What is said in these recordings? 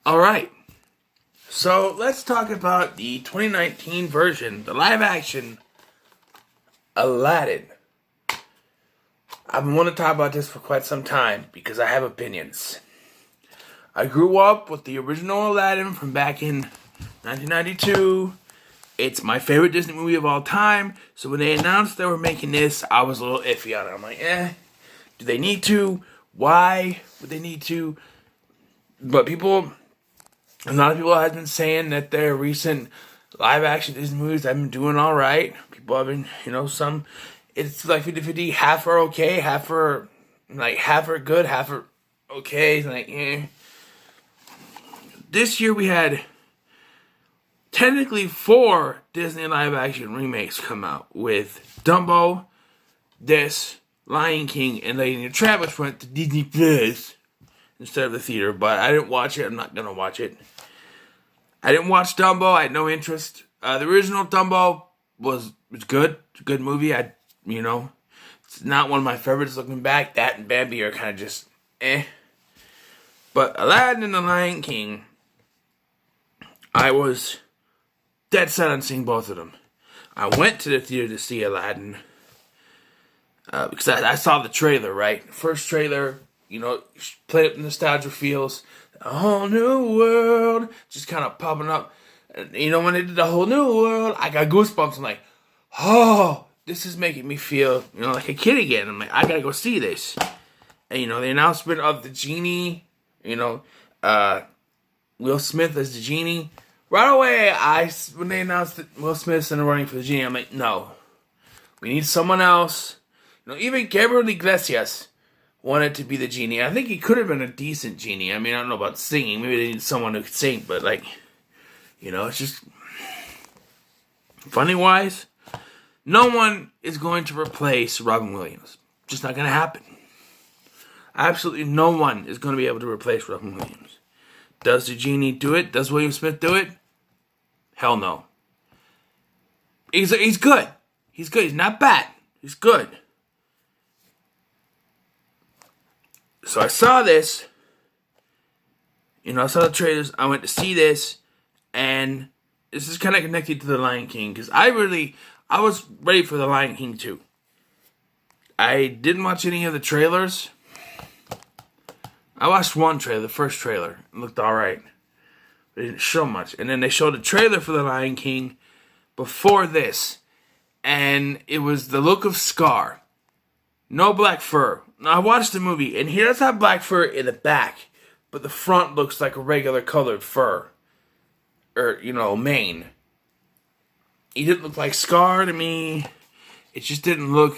Alright, so let's talk about the 2019 version, the live action Aladdin. I've been wanting to talk about this for quite some time because I have opinions. I grew up with the original Aladdin from back in 1992. It's my favorite Disney movie of all time. So when they announced they were making this, I was a little iffy on it. I'm like, do they need to? Why would they need to? But a lot of people have been saying that their recent live action Disney movies have been doing alright. People have been, some, it's like 50-50, half are okay, half are good, half are okay, like, This year we had technically 4 Disney live action remakes come out with Dumbo, this, Lion King, and Lady and the Tramp, which went to Disney Plus instead of the theater, but I didn't watch it. I'm not gonna watch it. I didn't watch Dumbo. I had no interest. The original Dumbo was good. It's a good movie. It's not one of my favorites looking back. That and Bambi are kind of just But Aladdin and the Lion King, I was dead set on seeing both of them. I went to the theater to see Aladdin because I saw the trailer, right? First trailer, played up the nostalgia feels. A whole new world just kind of popping up. And, when they did the whole new world, I got goosebumps. I'm like, oh, this is making me feel, like a kid again. I'm like, I gotta go see this. And, the announcement of the genie, Will Smith as the genie. Right away, when they announced that Will Smith's in the running for the genie, I'm like, no. We need someone else. Even Gabriel Iglesias wanted to be the genie. I think he could have been a decent genie. I mean, I don't know about singing. Maybe they need someone who could sing, but it's just funny-wise, no one is going to replace Robin Williams. Just not going to happen. Absolutely no one is going to be able to replace Robin Williams. Does the genie do it? Does William Smith do it? Hell no. He's good. He's good. He's not bad. He's good. So I saw this, I saw the trailers, I went to see this, and this is kind of connected to The Lion King, because I was ready for The Lion King 2. I didn't watch any of the trailers. I watched one trailer, the first trailer. It looked alright. They didn't show much. And then they showed a trailer for The Lion King before this, and it was the look of Scar. No black fur. Now, I watched the movie, and he does have black fur in the back, but the front looks like a regular colored fur. Or, mane. He didn't look like Scar to me. It just didn't look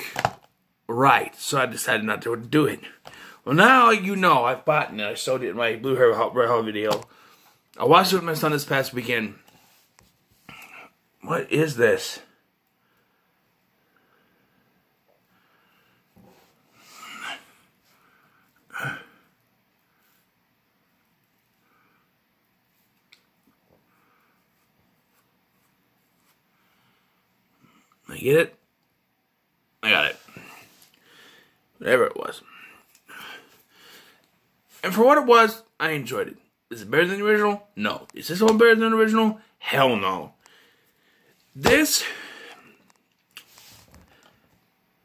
right, so I decided not to do it. Well, now I've bought it. I showed it in my Blue Hair Red Hall video. I watched it with my son this past weekend. What is this? I get it? I got it. Whatever it was. And for what it was, I enjoyed it. Is it better than the original? No. Is this one better than the original? Hell no. This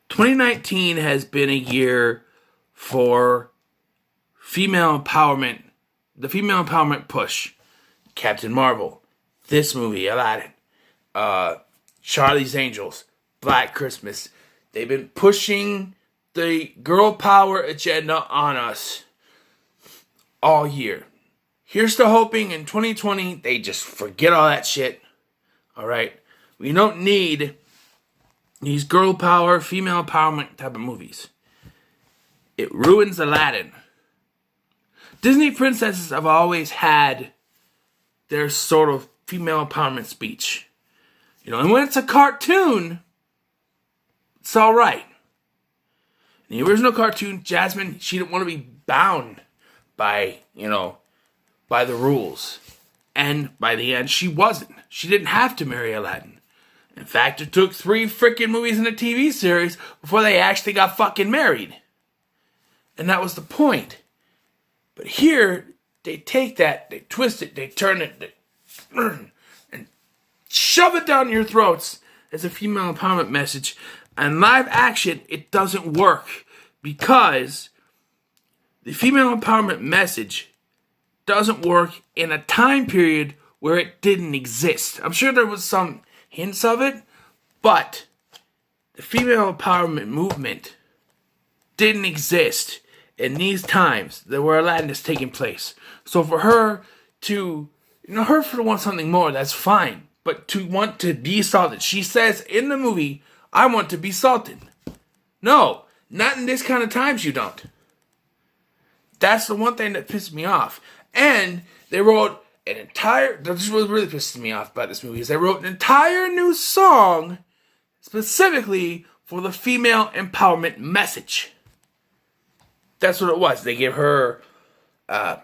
2019 has been a year for female empowerment. The female empowerment push. Captain Marvel. This movie, Aladdin. Charlie's Angels, Black Christmas. They've been pushing the girl power agenda on us all year. Here's to hoping in 2020 they just forget all that shit. Alright? We don't need these girl power, female empowerment type of movies. It ruins Aladdin. Disney princesses have always had their sort of female empowerment speech. And when it's a cartoon, it's alright. In the original cartoon, Jasmine, she didn't want to be bound by, by the rules. And by the end, she wasn't. She didn't have to marry Aladdin. In fact, it took 3 freaking movies and a TV series before they actually got fucking married. And that was the point. But here, they take that, they twist it, they turn it, and shove it down your throats as a female empowerment message. And live action, it doesn't work because the female empowerment message doesn't work in a time period where it didn't exist. I'm sure there was some hints of it, but the female empowerment movement didn't exist in these times that where Aladdin is taking place. So for her to, her to want something more, that's fine. But to want to be salted, she says in the movie, I want to be salted. No, not in this kind of times you don't. That's the one thing that pissed me off. And they wrote an entire, this was really pissing me off about this movie, is they wrote an entire new song specifically for the female empowerment message. That's what it was. They gave her a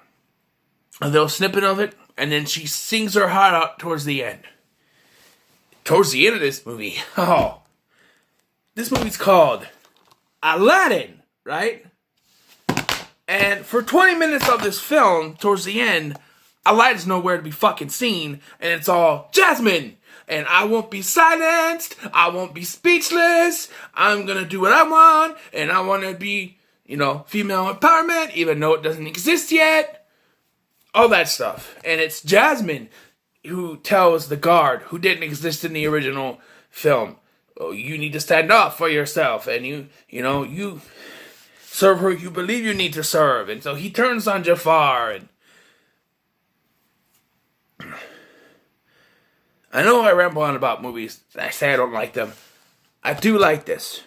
little snippet of it, and then she sings her heart out towards the end. Towards the end of this movie, this movie's called Aladdin, right? And for 20 minutes of this film, towards the end, Aladdin's nowhere to be fucking seen, and it's all Jasmine, and I won't be silenced, I won't be speechless, I'm gonna do what I want, and I wanna be, female empowerment, even though it doesn't exist yet, all that stuff. And it's Jasmine who tells the guard, who didn't exist in the original film, oh, you need to stand up for yourself, and you serve her you believe you need to serve. And so he turns on Jafar, and I know I ramble on about movies. I say I don't like them. I do like this.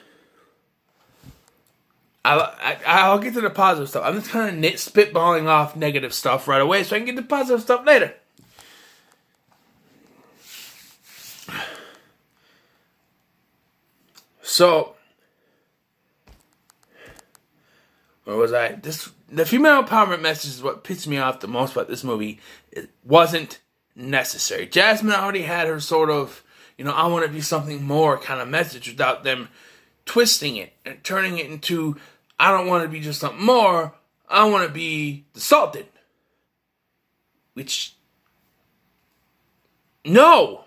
I'll get to the positive stuff. I'm just kind of spitballing off negative stuff right away so I can get to positive stuff later. So, where was I? The female empowerment message is what pissed me off the most about this movie. It wasn't necessary. Jasmine already had her sort of, I want to be something more kind of message without them twisting it and turning it into, I don't want to be just something more, I want to be the Sultan. Which, no.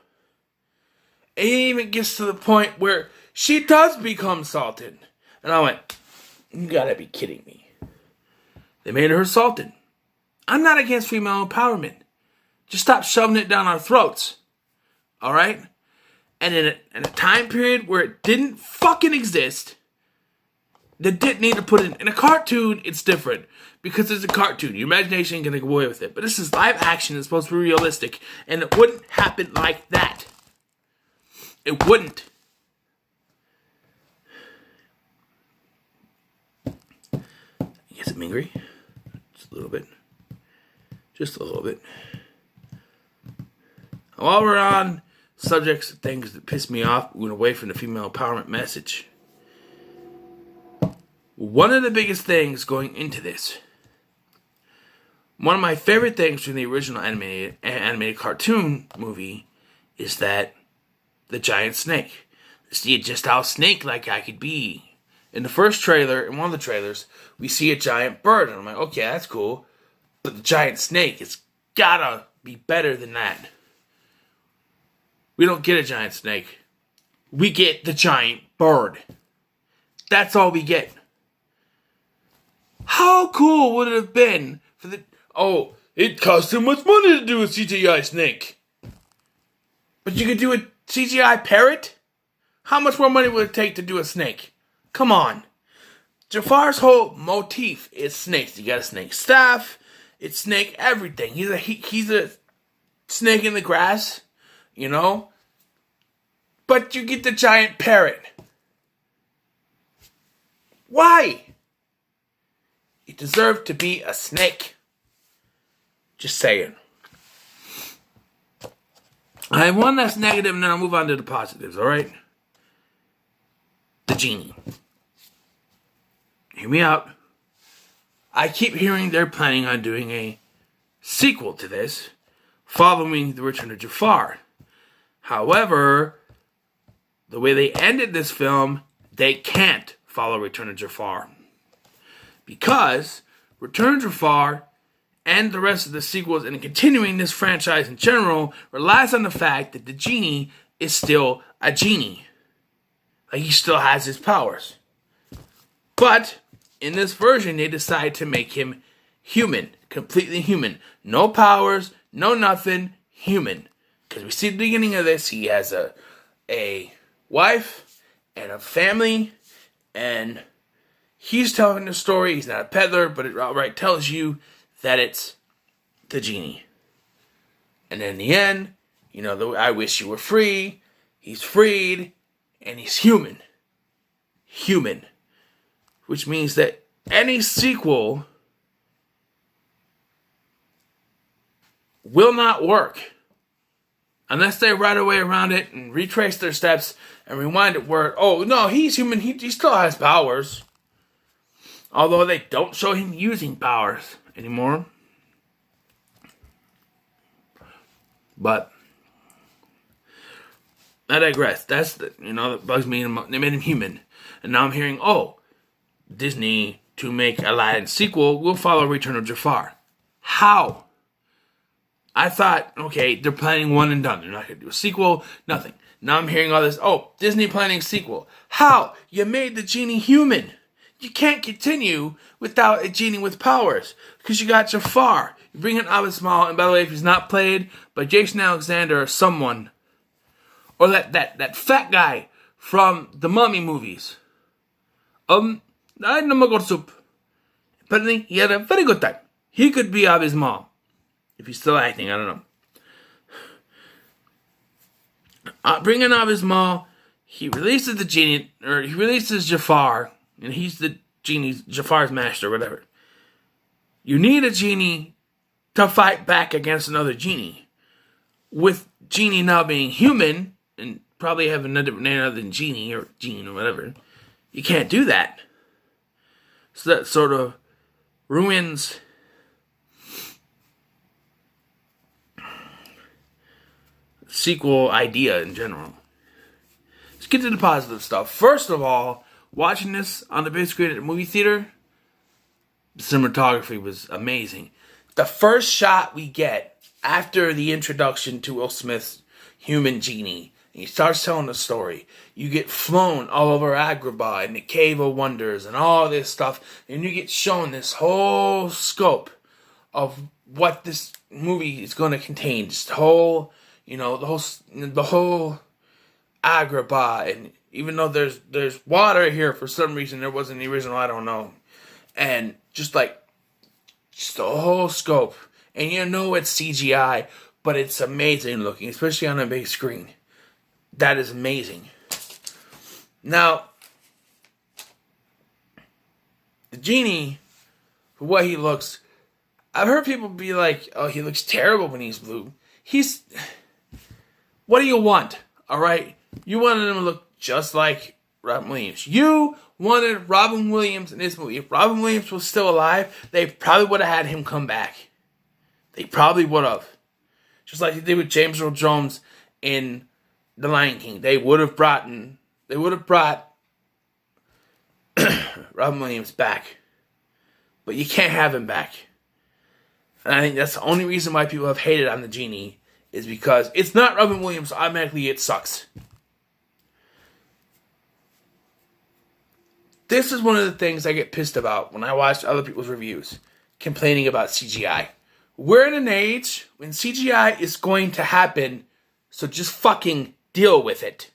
It even gets to the point where she does become Sultan. And I went, you gotta be kidding me. They made her Sultan. I'm not against female empowerment. Just stop shoving it down our throats. Alright? And in a time period where it didn't fucking exist, they didn't need to put it in a cartoon. It's different because it's a cartoon. Your imagination can get away with it. But this is live action. It's supposed to be realistic. And it wouldn't happen like that. It wouldn't. Yes, I'm angry. Just a little bit. Just a little bit. While we're on subjects of things that piss me off, we went away from the female empowerment message. One of the biggest things going into this, one of my favorite things from the original animated cartoon movie is that the giant snake. See just how snake-like I could be. In the first trailer, in one of the trailers, we see a giant bird, and I'm like, okay, that's cool. But the giant snake, it's gotta be better than that. We don't get a giant snake. We get the giant bird. That's all we get. How cool would it have been for the... Oh, it cost too much money to do a CGI snake. But you could do a CGI parrot? How much more money would it take to do a snake? Come on. Jafar's whole motif is snakes. You got a snake staff. It's snake everything. He's a snake in the grass, But you get the giant parrot. Why? He deserved to be a snake. Just saying. I have one that's negative, and then I'll move on to the positives, alright? The genie. Hear me out. I keep hearing they're planning on doing a sequel to this, following the return of Jafar. However, the way they ended this film, they can't follow Return of Jafar. Because Return of Jafar and the rest of the sequels and continuing this franchise in general relies on the fact that the genie is still a genie. Like, he still has his powers. But in this version, they decide to make him human. Completely human. No powers, no nothing, human. Because we see at the beginning of this, he has a wife and a family, and he's telling the story. He's not a peddler, but it outright tells you that it's the genie. And in the end, you know, I wish you were free. He's freed, and he's human. Human. Which means that any sequel will not work unless they write a way around it and retrace their steps and rewind it where, oh, no, he's human. He still has powers. Although they don't show him using powers anymore. But I digress. That's that bugs me. They made him human. And now I'm hearing, oh, Disney, to make Aladdin sequel, will follow Return of Jafar. How? I thought, okay, they're planning one and done. They're not going to do a sequel, nothing. Now I'm hearing all this, oh, Disney planning sequel. How? You made the genie human. You can't continue without a genie with powers. Because you got Jafar. You bring in Abismal, and by the way, if he's not played by Jason Alexander or someone, or that fat guy from the Mummy movies. I had no soup. Apparently, he had a very good time. He could be Abismal. If he's still acting, I don't know. Bring in Abismal. He releases the genie, or he releases Jafar, and he's the genie's, Jafar's master, whatever. You need a genie to fight back against another genie. With genie now being human, and probably having a different name other than genie, or gene, or whatever, you can't do that. So that sort of ruins sequel idea in general. Let's get to the positive stuff. First of all, watching this on the big screen at the movie theater, the cinematography was amazing. The first shot we get after the introduction to Will Smith's human genie, and he starts telling the story, you get flown all over Agrabah and the Cave of Wonders and all this stuff, and you get shown this whole scope of what this movie is going to contain. Just the whole, the whole Agrabah, and even though there's water here for some reason, there wasn't the original, I don't know, and just the whole scope, and it's CGI, but it's amazing looking, especially on a big screen. That is amazing. Now, the genie, for what he looks, I've heard people be like, oh, he looks terrible when he's blue. What do you want? Alright? You wanted him to look just like Robin Williams. You wanted Robin Williams in this movie. If Robin Williams was still alive, they probably would have had him come back. They probably would have. Just like they did with James Earl Jones in The Lion King. They would have brought Robin Williams back. But you can't have him back. And I think that's the only reason why people have hated on the genie, is because it's not Robin Williams, so automatically it sucks. This is one of the things I get pissed about when I watch other people's reviews, complaining about CGI. We're in an age when CGI is going to happen, so just fucking deal with it.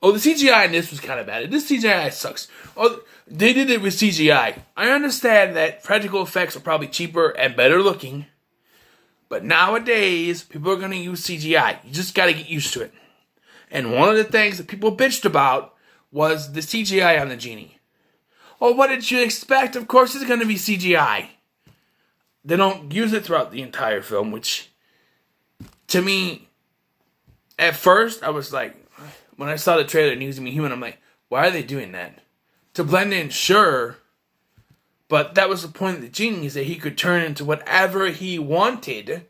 Oh, the CGI in this was kind of bad. This CGI sucks. Oh, they did it with CGI. I understand that practical effects are probably cheaper and better looking, but nowadays, people are going to use CGI. You just got to get used to it. And one of the things that people bitched about was the CGI on the genie. Oh, what did you expect? Of course it's going to be CGI. They don't use it throughout the entire film, which, to me, at first, I was like, when I saw the trailer and using me human, I'm like, why are they doing that? To blend in, sure, but that was the point of the genie, is that he could turn into whatever he wanted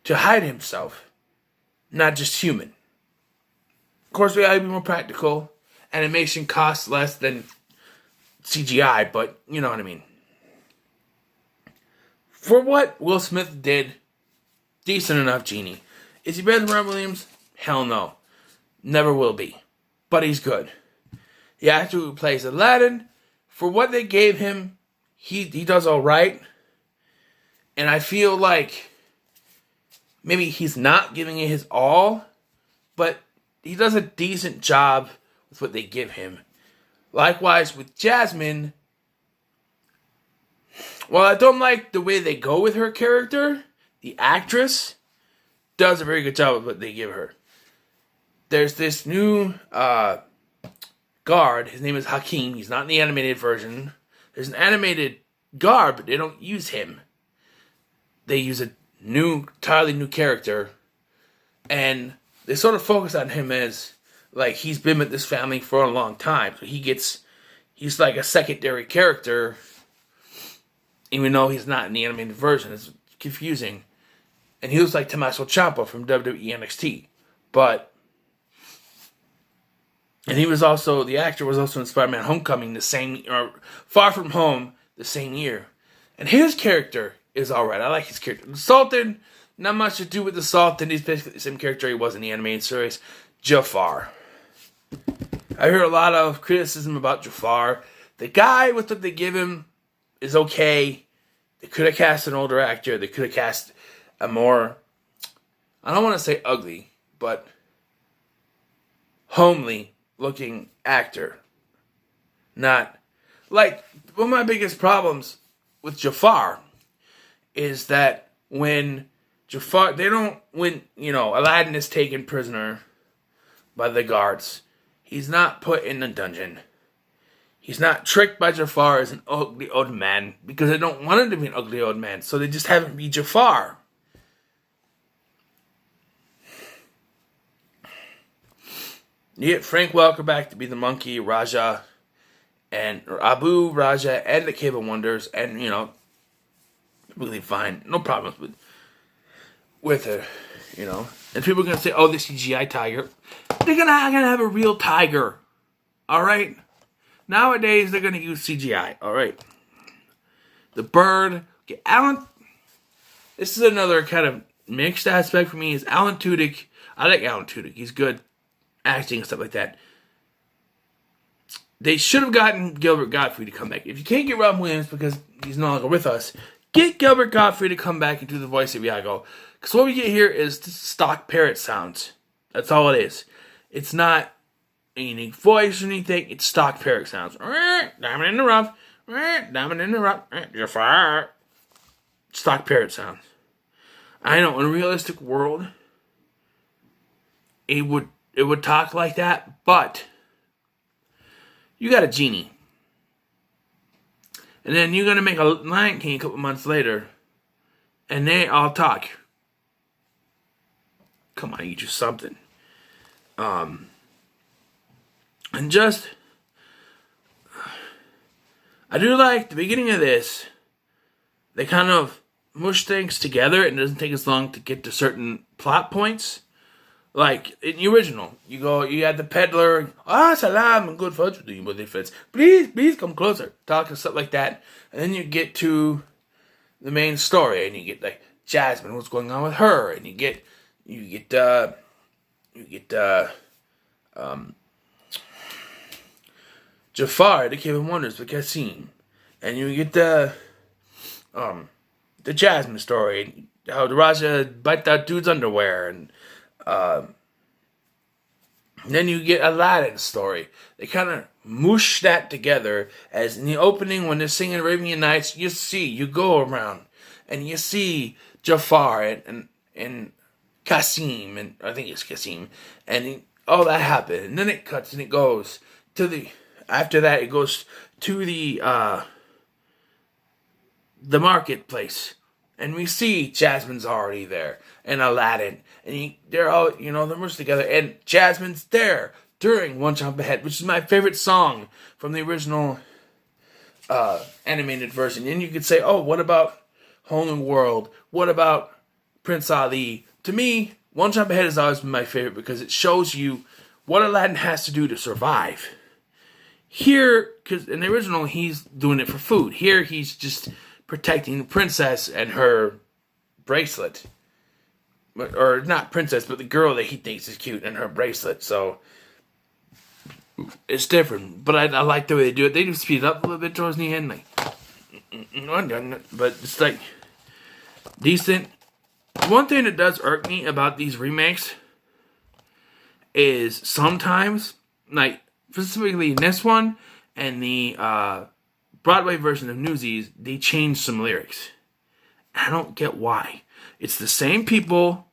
to hide himself, not just human. Of course, we gotta be more practical. Animation costs less than CGI, but you know what I mean. For what Will Smith did, decent enough genie. Is he better than Robin Williams? Hell no. Never will be. But he's good. The actor who plays Aladdin, for what they gave him, he does alright. And I feel like maybe he's not giving it his all, but he does a decent job with what they give him. Likewise with Jasmine, while I don't like the way they go with her character, the actress does a very good job with what they give her. There's this new guard. His name is Hakim. He's not in the animated version. There's an animated guard, but they don't use him. They use a entirely new character, and they sort of focus on him as like he's been with this family for a long time. So he's like a secondary character, even though he's not in the animated version. It's confusing. And he was like Tommaso Ciampa from WWE NXT. And he was also, the actor was also in Spider-Man Homecoming or Far From Home the same year. And his character is alright. I like his character. The Sultan, not much to do with the Sultan. He's basically the same character he was in the animated series. Jafar. I heard a lot of criticism about Jafar. The guy, with what they give him, is okay. They could have cast an older actor. They could have cast a more, I don't want to say ugly, but homely looking actor. Not, like, one of my biggest problems with Jafar is that when Aladdin is taken prisoner by the guards, he's not put in the dungeon. He's not tricked by Jafar as an ugly old man, because they don't want him to be an ugly old man, so they just have him be Jafar. You get Frank Welker back to be the monkey, Raja, and Abu, Raja, and the Cave of Wonders, and, really fine. No problems with it, And people are going to say, oh, the CGI tiger. They're gonna have a real tiger, all right? Nowadays, they're going to use CGI, all right? The bird. Okay, this is another kind of mixed aspect for me, is Alan Tudyk. I like Alan Tudyk. He's good acting and stuff like that. They should have gotten Gilbert Gottfried to come back. If you can't get Robin Williams because he's no longer with us, get Gilbert Gottfried to come back and do the voice of Iago. Because what we get here is stock parrot sounds. That's all it is. It's not a unique voice or anything. It's stock parrot sounds. Diamond in the rough. Diamond in the rough. You're fired. Stock parrot sounds. I know, in a realistic world, it would talk like that, but you got a genie. And then you're going to make a Lion King a couple months later, and they all talk. Come on, you do something. And just, I do like the beginning of this, they kind of mush things together, and it doesn't take as long to get to certain plot points. Like, in the original, you had the peddler, salam, and good fortune to you, but if it's, please come closer, talk and stuff like that. And then you get to the main story, and you get, like, Jasmine, what's going on with her, and you get Jafar, the Cave of Wonders, the Cassim, and you get the Jasmine story, and how the Raja bite that dude's underwear, and then you get Aladdin's story. They kind of mush that together, as in the opening when they're singing Arabian Nights, you go around and you see Jafar and Cassim, and I think it's Cassim, and all that happened, and then it cuts and it goes to after that it goes to the marketplace. And we see Jasmine's already there, and Aladdin, and they're all, they're merged together, and Jasmine's there during One Jump Ahead, which is my favorite song from the original animated version. And you could say, oh, what about Whole New World? What about Prince Ali? To me, One Jump Ahead has always been my favorite because it shows you what Aladdin has to do to survive. Here, because in the original, he's doing it for food. Here, he's just protecting the princess and her bracelet. Or not princess, but the girl that he thinks is cute and her bracelet. So it's different. But I like the way they do it. They do speed it up a little bit towards the end. Like, but it's like decent. One thing that does irk me about these remakes is sometimes, like specifically in this one and the Broadway version of Newsies, they change some lyrics. I don't get why. It's the same people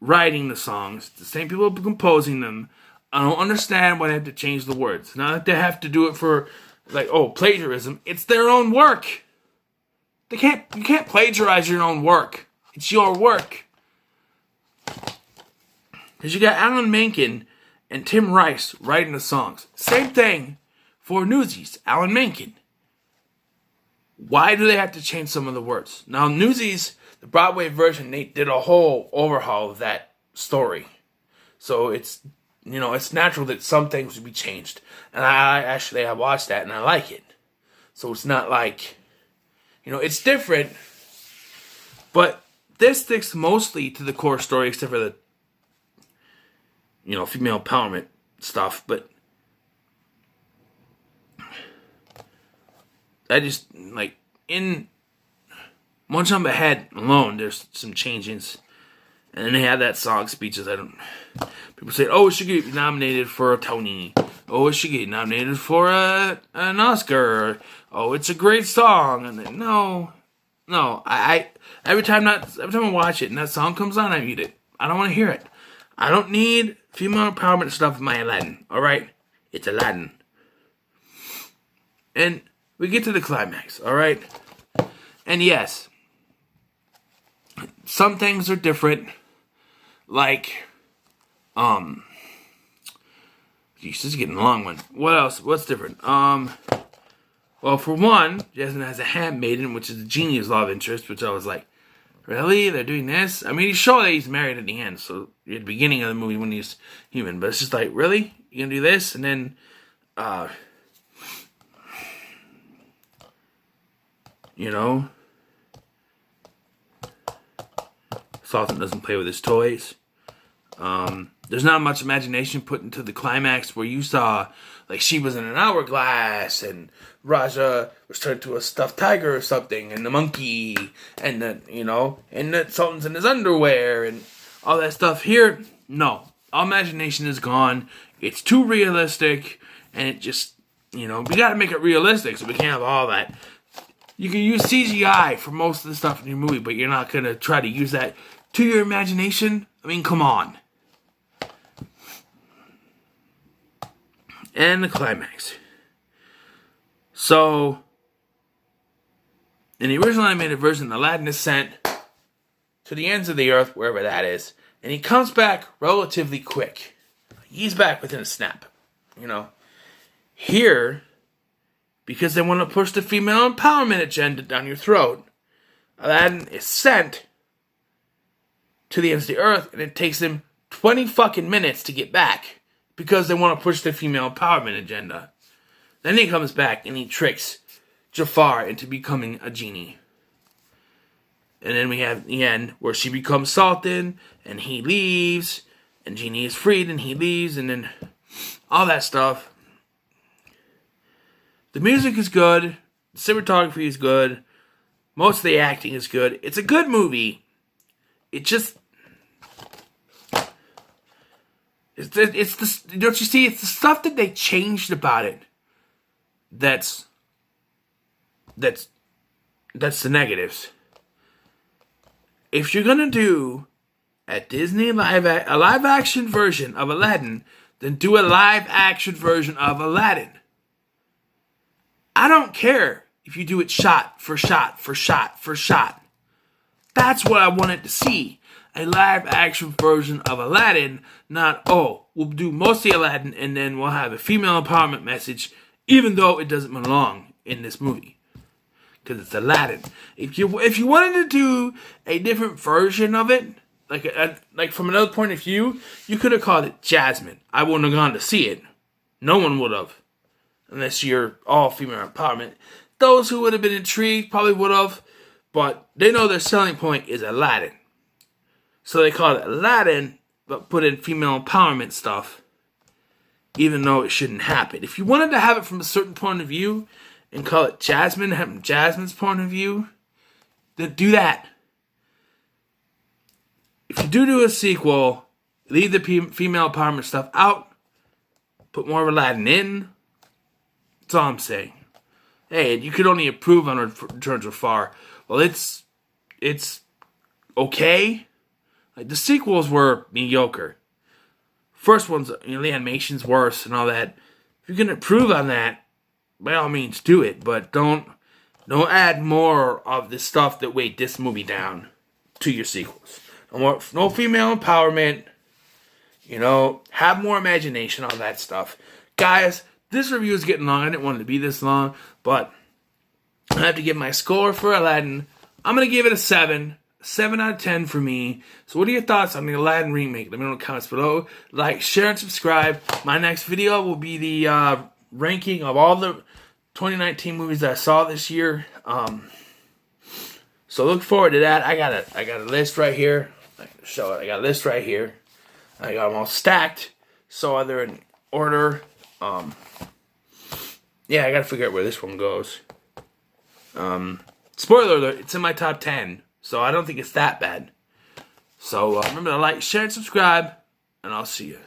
writing the songs, the same people composing them. I don't understand why they have to change the words. Not that they have to do it for, like, plagiarism. It's their own work. You can't plagiarize your own work. It's your work. Because you got Alan Menken and Tim Rice writing the songs. Same thing for Newsies, Alan Menken. Why do they have to change some of the words? Now, Newsies, the Broadway version, they did a whole overhaul of that story. So it's natural that some things would be changed. And I watched that and I like it. So it's not like, it's different. But this sticks mostly to the core story, except for the, female empowerment stuff. But I just, in One Jump Ahead alone, there's some changes. And then they have that song, Speeches. People say, it should get nominated for a Tony. It should get nominated for an Oscar. It's a great song. And then, no. I every time I watch it and that song comes on, I mute it. I don't want to hear it. I don't need female empowerment stuff in my Aladdin. All right, it's Aladdin. And we get to the climax. All right, and yes, some things are different. Like, this is getting a long one. What else? What's different? Well, for one, Jasmine has a handmaiden, which is the genie's love interest, which I was like, really? They're doing this? I mean, he's sure that he's married at the end, so at the beginning of the movie when he's human, but it's just like, really? You're gonna do this? And then, Sultan doesn't play with his toys. There's not much imagination put into the climax where you saw, like, she was in an hourglass and Raja was turned to a stuffed tiger or something, and the monkey, and the Sultan's in his underwear and all that stuff. Here, no. All imagination is gone. It's too realistic, and it just, we gotta make it realistic, so we can't have all that. You can use CGI for most of the stuff in your movie, but you're not gonna try to use that to your imagination. I mean, come on. And the climax. So, in the original animated version, Aladdin is sent to the ends of the earth, wherever that is, and he comes back relatively quick. He's back within a snap, Here, because they want to push the female empowerment agenda down your throat, Aladdin is sent to the ends of the earth, and it takes him 20 fucking minutes to get back, because they want to push the female empowerment agenda. Then he comes back and he tricks Jafar into becoming a genie. And then we have the end where she becomes Sultan and he leaves, and Genie is freed and he leaves, and then all that stuff. The music is good, the cinematography is good, most of the acting is good. It's a good movie. It just... It's the, don't you see? It's the stuff that they changed about it. That's the negatives. If you're gonna do a Disney live action version of Aladdin, then do a live action version of Aladdin. I don't care if you do it shot for shot for shot for shot. That's what I wanted to see. A live action version of Aladdin, not, we'll do mostly Aladdin and then we'll have a female empowerment message, even though it doesn't belong in this movie. Because it's Aladdin. If you wanted to do a different version of it, like from another point of view, you could have called it Jasmine. I wouldn't have gone to see it. No one would have. Unless you're all female empowerment. Those who would have been intrigued probably would have. But they know their selling point is Aladdin. So they call it Aladdin, but put in female empowerment stuff, even though it shouldn't happen. If you wanted to have it from a certain point of view and call it Jasmine, have Jasmine's point of view, then do that. If you do a sequel, leave the female empowerment stuff out, put more of Aladdin in. That's all I'm saying. Hey, you could only improve on Returns of Far. Well, it's okay. Like, the sequels were mediocre. First one's, the animation's worse and all that. If you can improve on that, by all means do it. But don't add more of the stuff that weighed this movie down to your sequels. No female empowerment. Have more imagination, all that stuff. Guys, this review is getting long. I didn't want it to be this long, but I have to give my score for Aladdin. I'm going to give it a 7. 7 out of 10 for me. So what are your thoughts on the Aladdin remake? Let me know in the comments below. Like, share, and subscribe. My next video will be the ranking of all the 2019 movies that I saw this year. So look forward to that. I got a list right here. I can show it. I got a list right here. I got them all stacked, so they're in order. Yeah, I gotta figure out where this one goes. Spoiler alert, it's in my top 10, so I don't think it's that bad. So remember to like, share, and subscribe, and I'll see you.